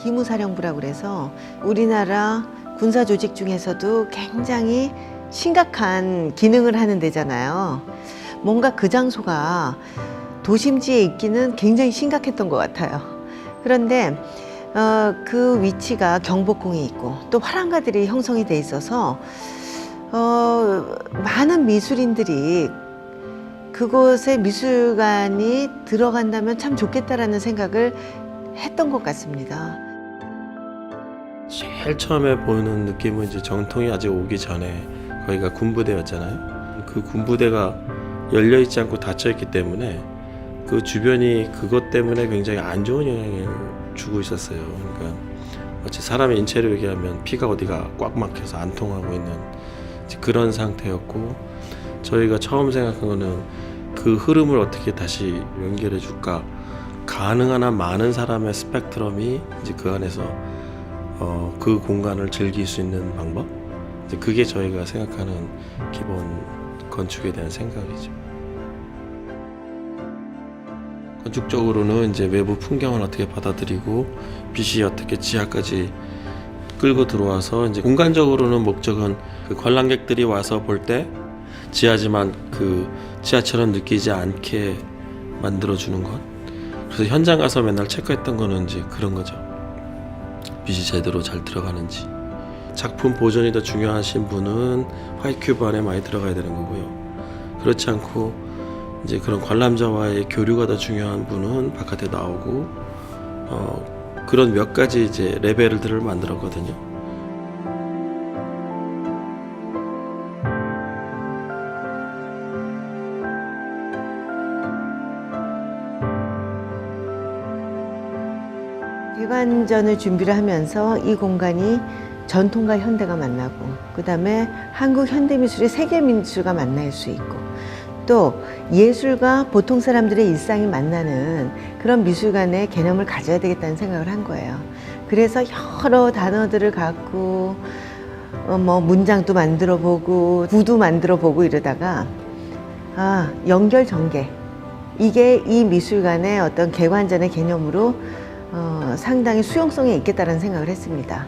기무사령부라고 그래서 우리나라 군사 조직 중에서도 굉장히 심각한 기능을 하는 데잖아요. 뭔가 그 장소가 도심지에 있기는 굉장히 심각했던 것 같아요. 그런데 그 위치가 경복궁이 있고 또 화랑가들이 형성이 돼 있어서 많은 미술인들이 그곳에 미술관이 들어간다면 참 좋겠다라는 생각을 했던 것 같습니다. 제일 처음에 보는 느낌은 이제 정통이 아직 오기 전에 거기가 군부대였잖아요. 그 군부대가 열려있지 않고 닫혀있기 때문에 그 주변이 그것 때문에 굉장히 안 좋은 영향을 주고 있었어요. 그러니까 마치 사람의 인체로 얘기하면 피가 어디가 꽉 막혀서 안 통하고 있는 그런 상태였고, 저희가 처음 생각한 거는 그 흐름을 어떻게 다시 연결해 줄까. 가능한 한 많은 사람의 스펙트럼이 이제 그 안에서 그 공간을 즐길 수 있는 방법, 이제 그게 저희가 생각하는 기본 건축에 대한 생각이죠. 건축적으로는 이제 외부 풍경을 어떻게 받아들이고 빛이 어떻게 지하까지 끌고 들어와서, 이제 공간적으로는 목적은 그 관람객들이 와서 볼 때 지하지만 그 지하처럼 느끼지 않게 만들어주는 것. 그래서 현장 가서 맨날 체크했던 거는 이제 그런 거죠. 빛이 제대로 잘 들어가는지. 작품 보존이 더 중요하신 분은 화이트 큐브 안에 많이 들어가야 되는 거고요. 그렇지 않고 이제 그런 관람자와의 교류가 더 중요한 분은 바깥에 나오고, 그런 몇 가지 이제 레벨들을 만들었거든요. 대관전을 준비를 하면서 이 공간이 전통과 현대가 만나고, 그 다음에 한국 현대미술의 세계미술가 만날 수 있고, 또 예술과 보통 사람들의 일상이 만나는 그런 미술관의 개념을 가져야 되겠다는 생각을 한 거예요. 그래서 여러 단어들을 갖고 뭐 문장도 만들어 보고 구도 만들어 보고 이러다가 연결 전개, 이게 이 미술관의 어떤 개관전의 개념으로 상당히 수용성이 있겠다는 생각을 했습니다.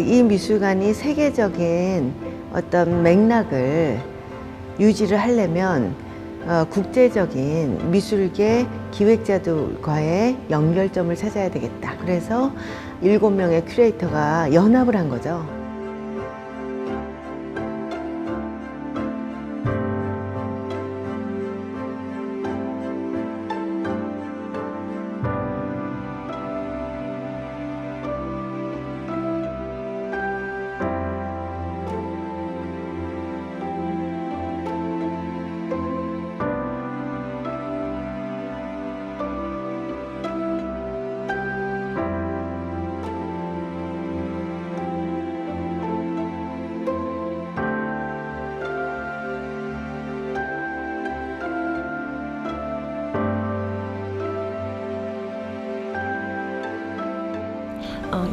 이 미술관이 세계적인 어떤 맥락을 유지를 하려면 국제적인 미술계 기획자들과의 연결점을 찾아야 되겠다. 그래서 7명의 큐레이터가 연합을 한 거죠.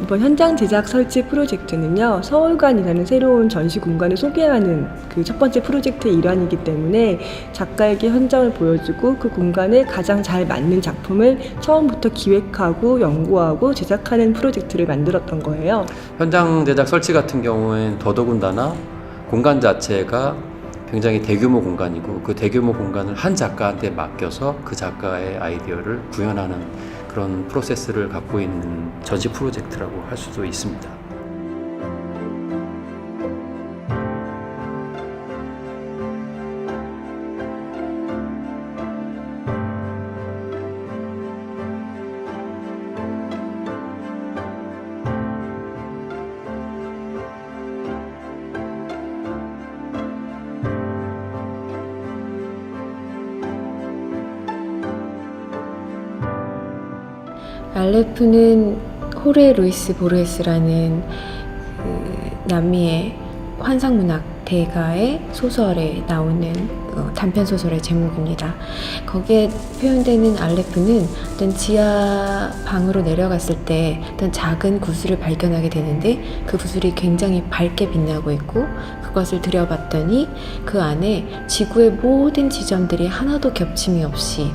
이번 현장 제작 설치 프로젝트는요, 서울관이라는 새로운 전시 공간을 소개하는 그 첫 번째 프로젝트의 일환이기 때문에 작가에게 현장을 보여주고 그 공간에 가장 잘 맞는 작품을 처음부터 기획하고 연구하고 제작하는 프로젝트를 만들었던 거예요. 현장 제작 설치 같은 경우엔 더더군다나 공간 자체가 굉장히 대규모 공간이고, 그 대규모 공간을 한 작가한테 맡겨서 그 작가의 아이디어를 구현하는 그런 프로세스를 갖고 있는 전시 프로젝트라고 할 수도 있습니다. 알레프는 호르헤 루이스 보르헤스라는 남미의 환상문학 대가의 소설에 나오는 단편 소설의 제목입니다. 거기에 표현되는 알레프는 어떤 지하 방으로 내려갔을 때 어떤 작은 구슬을 발견하게 되는데, 그 구슬이 굉장히 밝게 빛나고 있고, 그것을 들여봤더니 그 안에 지구의 모든 지점들이 하나도 겹침이 없이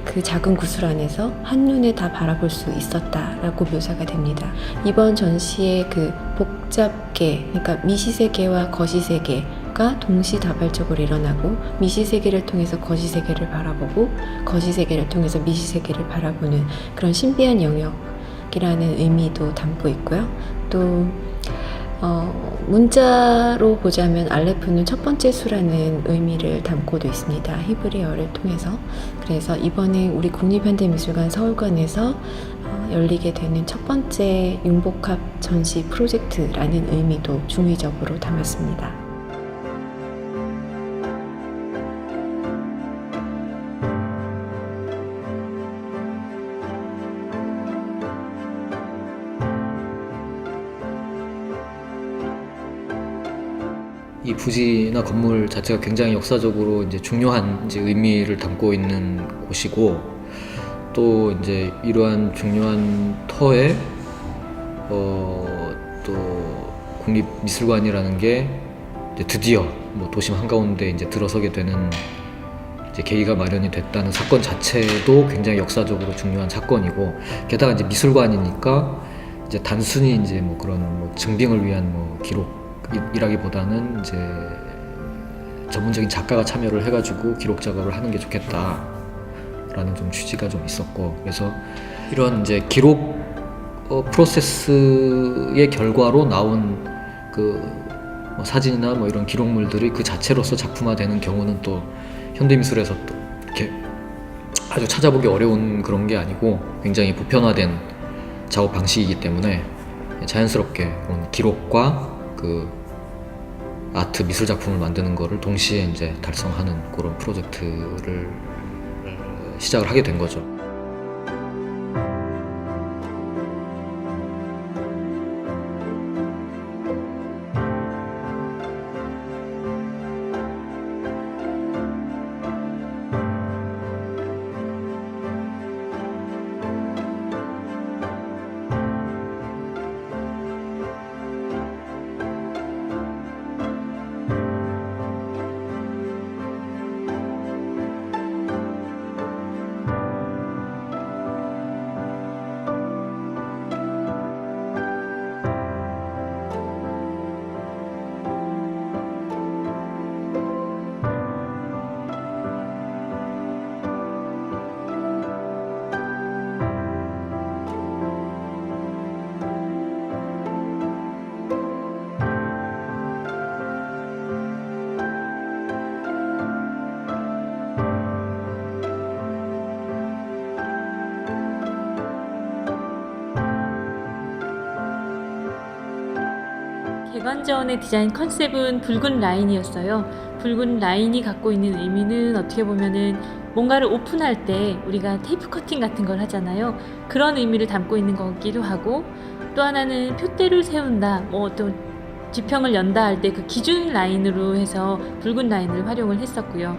그 작은 구슬 안에서 한눈에 다 바라볼 수 있었다라고 묘사가 됩니다. 이번 전시의 그 복잡계, 그러니까 미시세계와 거시세계가 동시다발적으로 일어나고 미시세계를 통해서 거시세계를 바라보고 거시세계를 통해서 미시세계를 바라보는 그런 신비한 영역이라는 의미도 담고 있고요. 또 문자로 보자면 알레프는 첫 번째 수라는 의미를 담고도 있습니다. 히브리어를 통해서. 그래서 이번에 우리 국립현대미술관 서울관에서 열리게 되는 첫 번째 융복합 전시 프로젝트라는 의미도 중의적으로 담았습니다. 이 부지나 건물 자체가 굉장히 역사적으로 이제 중요한 이제 의미를 담고 있는 곳이고, 또 이제 이러한 중요한 터에 또 국립미술관이라는 게 이제 드디어 뭐 도심 한가운데 이제 들어서게 되는 이제 계기가 마련이 됐다는 사건 자체도 굉장히 역사적으로 중요한 사건이고, 게다가 이제 미술관이니까 이제 단순히 이제 뭐 그런 뭐 증빙을 위한 뭐 기록이라기보다는 이제 전문적인 작가가 참여를 해가지고 기록 작업을 하는 게 좋겠다라는 좀 취지가 좀 있었고, 그래서 이런 이제 기록 프로세스의 결과로 나온 뭐 사진이나 뭐 이런 기록물들이 그 자체로서 작품화되는 경우는 또 현대미술에서 또 이렇게 아주 찾아보기 어려운 그런 게 아니고 굉장히 보편화된 작업 방식이기 때문에 자연스럽게 그런 기록과 그 아트 미술 작품을 만드는 거를 동시에 이제 달성하는 그런 프로젝트를 시작을 하게 된 거죠. 개관전의 디자인 컨셉은 붉은 라인이었어요. 붉은 라인이 갖고 있는 의미는 어떻게 보면은 뭔가를 오픈할 때 우리가 테이프 커팅 같은 걸 하잖아요. 그런 의미를 담고 있는 것 같기도 하고, 또 하나는 표대를 세운다, 뭐 어떤 지평을 연다 할 때 그 기준 라인으로 해서 붉은 라인을 활용을 했었고요.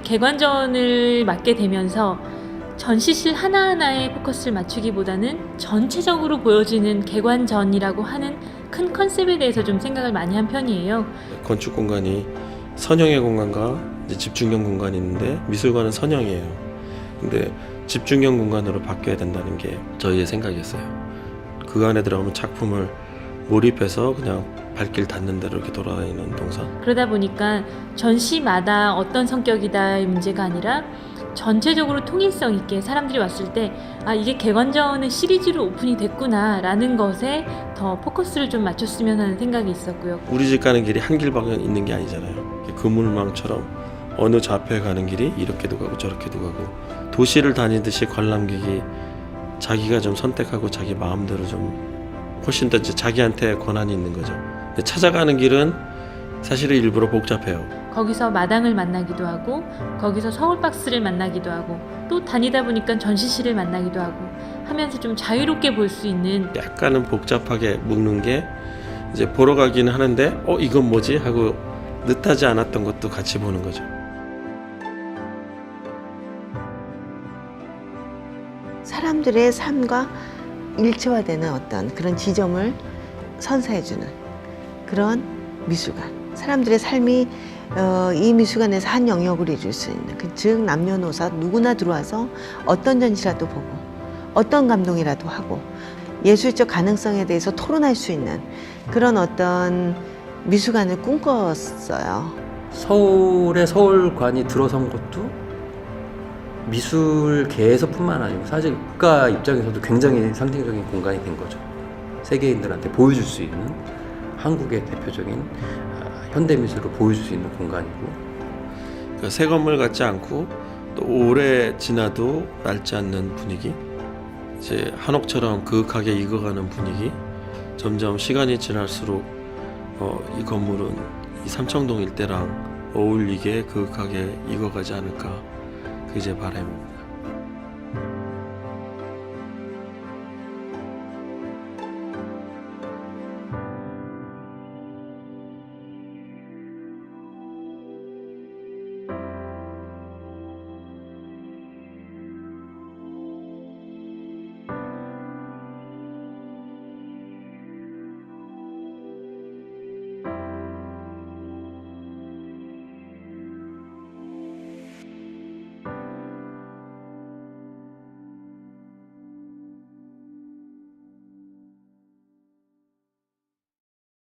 개관전을 맡게 되면서 전시실 하나하나에 포커스를 맞추기보다는 전체적으로 보여지는 개관전이라고 하는 큰 컨셉에 대해서 좀 생각을 많이 한 편이에요. 건축 공간이 선형의 공간과 이제 집중형 공간이 있는데 미술관은 선형이에요. 근데 집중형 공간으로 바뀌어야 된다는 게 저희의 생각이었어요. 그 안에 들어가면 작품을 몰입해서 그냥 발길 닿는 대로 이렇게 돌아다니는 동선. 그러다 보니까 전시마다 어떤 성격이다의 문제가 아니라 전체적으로 통일성 있게 사람들이 왔을 때 이게 개관전의 시리즈로 오픈이 됐구나 라는 것에 더 포커스를 좀 맞췄으면 하는 생각이 있었고요. 우리 집 가는 길이 한 길밖에 있는 게 아니잖아요. 그물망처럼 어느 좌표에 가는 길이 이렇게도 가고 저렇게도 가고, 도시를 다니듯이 관람객이 자기가 좀 선택하고 자기 마음대로 좀 훨씬 더 이제 자기한테 권한이 있는 거죠. 근데 찾아가는 길은 사실은 일부러 복잡해요. 거기서 마당을 만나기도 하고, 거기서 서울박스를 만나기도 하고, 또 다니다 보니까 전시실을 만나기도 하고 하면서 좀 자유롭게 볼 수 있는, 약간은 복잡하게 묶는 게 이제 보러 가기는 하는데 이건 뭐지? 하고 뜻하지 않았던 것도 같이 보는 거죠. 사람들의 삶과 일체화되는 어떤 그런 지점을 선사해주는 그런 미술관. 사람들의 삶이 이 미술관에서 한 영역을 이룰 수 있는, 즉 남녀노소 누구나 들어와서 어떤 전시라도 보고 어떤 감동이라도 하고 예술적 가능성에 대해서 토론할 수 있는 그런 어떤 미술관을 꿈꿨어요. 서울에 서울관이 들어선 것도 미술계에서뿐만 아니고 사실 국가 입장에서도 굉장히 상징적인 공간이 된 거죠. 세계인들한테 보여줄 수 있는 한국의 대표적인 현대미술을 보여줄 수 있는 공간이고, 그러니까 새 건물 같지 않고 또 오래 지나도 낡지 않는 분위기, 이제 한옥처럼 그윽하게 익어가는 분위기, 점점 시간이 지날수록 이 건물은 이 삼청동 일대랑 어울리게 그윽하게 익어가지 않을까, 그게 제 바람입니다.